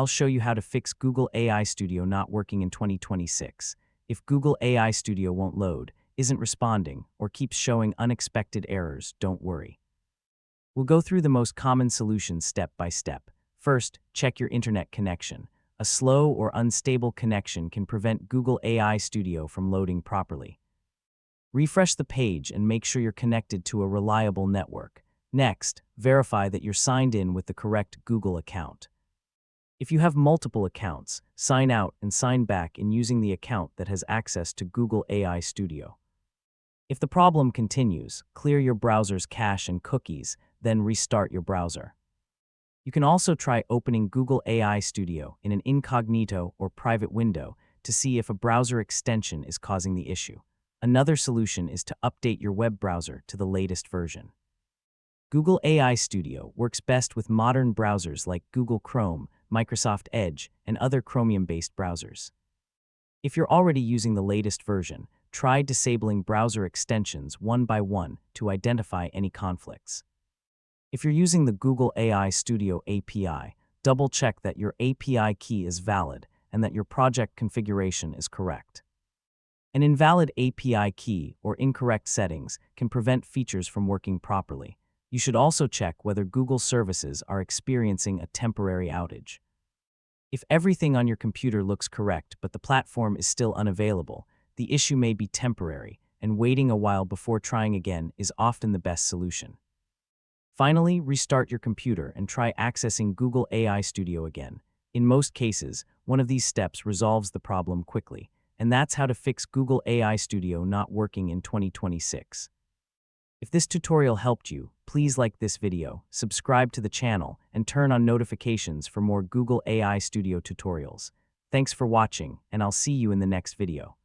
I'll show you how to fix Google AI Studio not working in 2026. If Google AI Studio won't load, isn't responding, or keeps showing unexpected errors, don't worry. We'll go through the most common solutions step by step. First, check your internet connection. A slow or unstable connection can prevent Google AI Studio from loading properly. Refresh the page and make sure you're connected to a reliable network. Next, verify that you're signed in with the correct Google account. If you have multiple accounts, sign out and sign back in using the account that has access to Google AI Studio. If the problem continues, clear your browser's cache and cookies, then restart your browser. You can also try opening Google AI Studio in an incognito or private window to see if a browser extension is causing the issue. Another solution is to update your web browser to the latest version. Google AI Studio works best with modern browsers like Google Chrome, Microsoft Edge, and other Chromium-based browsers. If you're already using the latest version, try disabling browser extensions one by one to identify any conflicts. If you're using the Google AI Studio API, double-check that your API key is valid and that your project configuration is correct. An invalid API key or incorrect settings can prevent features from working properly. You should also check whether Google services are experiencing a temporary outage. If everything on your computer looks correct but the platform is still unavailable, the issue may be temporary, and waiting a while before trying again is often the best solution. Finally, restart your computer and try accessing Google AI Studio again. In most cases, one of these steps resolves the problem quickly, and that's how to fix Google AI Studio not working in 2026. If this tutorial helped you, please like this video, subscribe to the channel, and turn on notifications for more Google AI Studio tutorials. Thanks for watching, and I'll see you in the next video.